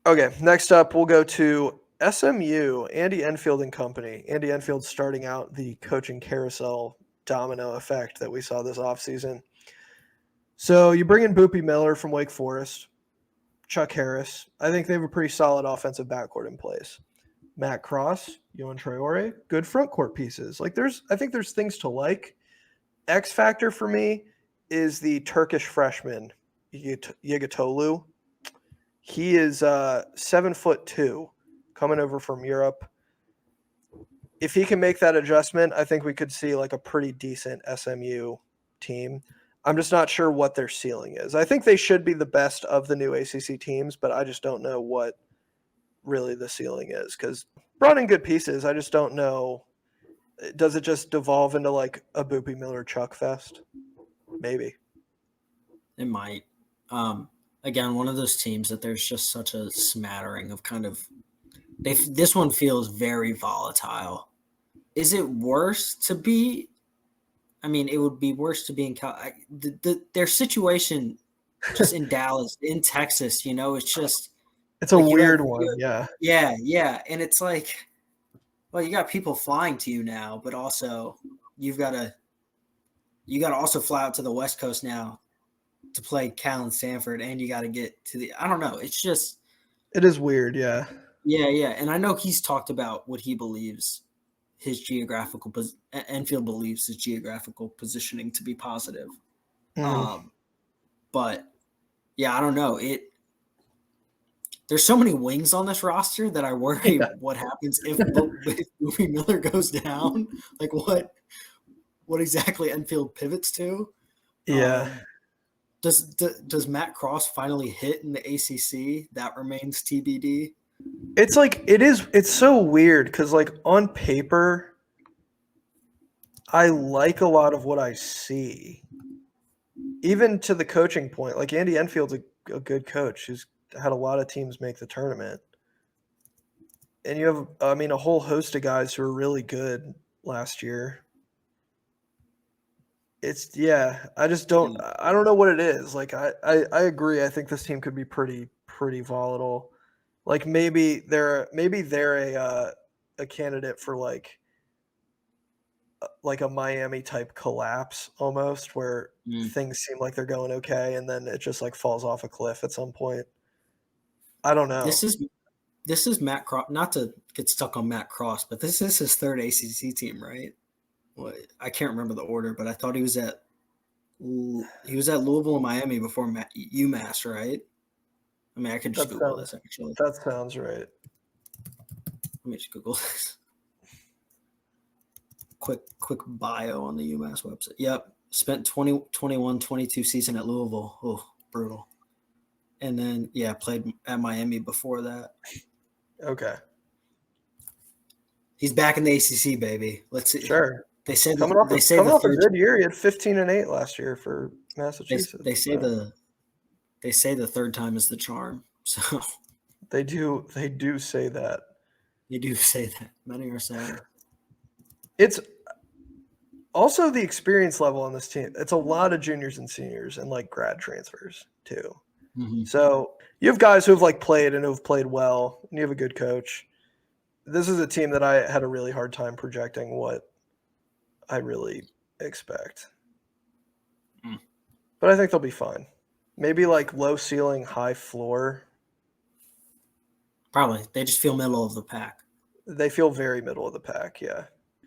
Okay, next up we'll go to SMU, Andy Enfield and company. Andy Enfield starting out the coaching carousel domino effect that we saw this offseason. So you bring in Boopie Miller from Wake Forest, Chuck Harris. I think they have a pretty solid offensive backcourt in place. Matt Cross, Yohan Traore, good front court pieces. I think there's things to like. X factor for me is the Turkish freshman Yigitolu. He is 7'2", coming over from Europe. If he can make that adjustment, I think we could see like a pretty decent SMU team. I'm just not sure what their ceiling is. I think they should be the best of the new ACC teams, but I just don't know what really the ceiling is because brought in good pieces. I just don't know. Does it just devolve into like a Boopie Miller Chuck fest? Maybe. It might. Again, one of those teams that there's just such a smattering of kind of this one feels very volatile. Is it worse to be? I mean, it would be worse to be in their situation just in Dallas, in Texas, it's a like weird one. Yeah. Yeah. And it's like, well, you got people flying to you now, but also you got to also fly out to the West Coast now to play Cal and Stanford, and you got to get to I don't know. It's just. It is weird, yeah. Yeah. And I know he's talked about what he believes Enfield believes his geographical positioning to be positive. But yeah, I don't know. There's so many wings on this roster that I worry what happens if Boopie Miller goes down. Like what exactly Enfield pivots to? Yeah. Does Matt Cross finally hit in the ACC? That remains TBD. It's like it's so weird because like on paper, I like a lot of what I see. Even to the coaching point, like Andy Enfield's a good coach who's had a lot of teams make the tournament. And you have, a whole host of guys who were really good last year. I just don't know what it is. Like I agree. I think this team could be pretty volatile. Like maybe they're a candidate for like a Miami type collapse almost, where things seem like they're going okay and then it just like falls off a cliff at some point. I don't know. This is Matt Cross. Not to get stuck on Matt Cross, but this is his third ACC team, right? Well, I can't remember the order, but I thought he was at Louisville and Miami before UMass, right? I mean, I could just Google this actually. That sounds right. Let me just Google this. Quick bio on the UMass website. Yep. Spent 21-22 season at Louisville. Oh, brutal. And then, played at Miami before that. Okay. He's back in the ACC, baby. Let's see. Sure. They say coming off a good year. He had 15-8 last year for Massachusetts. They say the third time is the charm. So they do say that. They do say that. Many are saying. It's also the experience level on this team. It's a lot of juniors and seniors and like grad transfers too. Mm-hmm. So you have guys who have like played and who've played well, and you have a good coach. This is a team that I had a really hard time projecting what I really expect. But I think they'll be fine. Maybe like low ceiling, high floor. Probably. They just feel middle of the pack. They feel very middle of the pack, yeah.